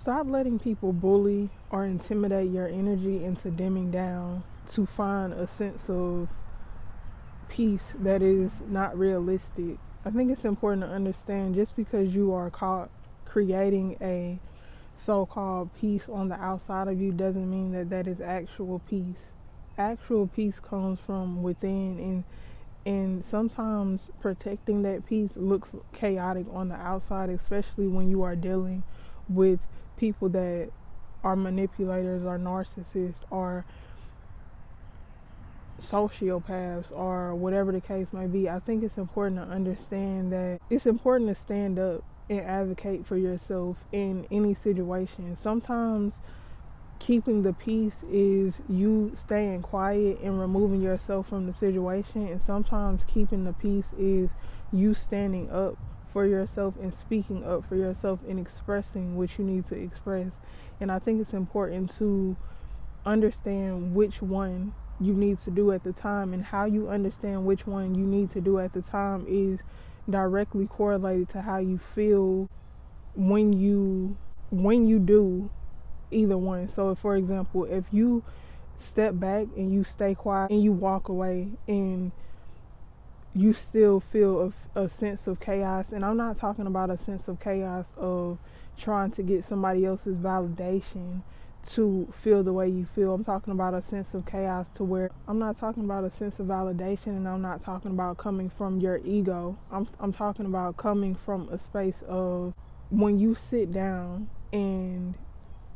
Stop letting people bully or intimidate your energy into dimming down to find a sense of peace that is not realistic. I think it's important to understand just because you are caught creating a so-called peace on the outside of you doesn't mean that that is actual peace. Actual peace comes from within, and sometimes protecting that peace looks chaotic on the outside, especially when you are dealing with people that are manipulators or narcissists or sociopaths or whatever the case may be. I think it's important to understand that it's important to stand up and advocate for yourself in any situation. Sometimes keeping the peace is you staying quiet and removing yourself from the situation, and sometimes keeping the peace is you standing up for yourself and speaking up for yourself and expressing what you need to express. And I think it's important to understand which one you need to do at the time, and how you understand which one you need to do at the time is directly correlated to how you feel when you do either one. So for example, if you step back and you stay quiet and you walk away and you still feel a sense of chaos, and I'm not talking about a sense of chaos of trying to get somebody else's validation to feel the way you feel. I'm talking about a sense of chaos to where I'm not talking about a sense of validation, and I'm not talking about coming from your ego. I'm talking about coming from a space of when you sit down and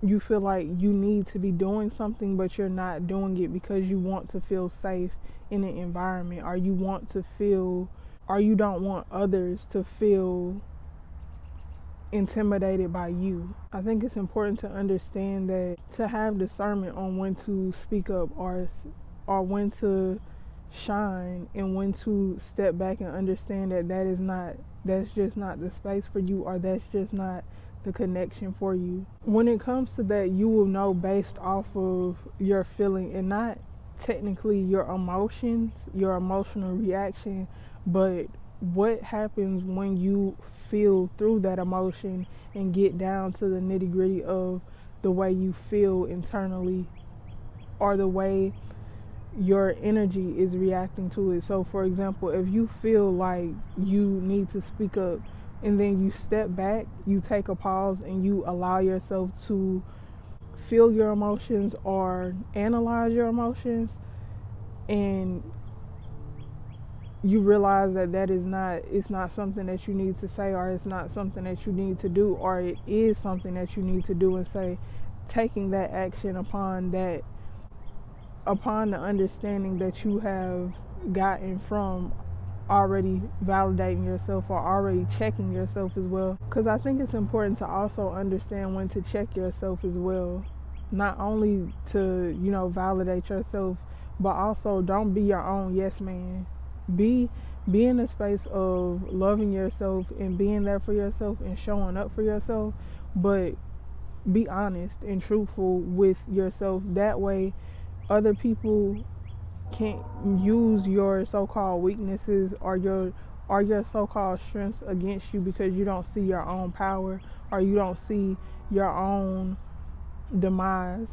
you feel like you need to be doing something but you're not doing it because you want to feel safe in an environment, or you want to feel, or you don't want others to feel intimidated by you. I think it's important to understand that, to have discernment on when to speak up or when to shine, and when to step back and understand that that's just not the space for you, or that's just not the connection for you. When it comes to that, you will know based off of your feeling and not technically your emotions, your emotional reaction, but what happens when you feel through that emotion and get down to the nitty-gritty of the way you feel internally, or the way your energy is reacting to it. So for example, if you feel like you need to speak up and then you step back, you take a pause and you allow yourself to feel your emotions or analyze your emotions, and you realize that it's not something that you need to say, or it's not something that you need to do, or it is something that you need to do and say, taking that action upon the understanding that you have gotten from already validating yourself or already checking yourself as well. Because I think it's important to also understand when to check yourself as well. Not only to, validate yourself, but also don't be your own yes man. Be in a space of loving yourself and being there for yourself and showing up for yourself, but be honest and truthful with yourself. That way other people can't use your so-called weaknesses or your so-called strengths against you, because you don't see your own power or you don't see your own demise.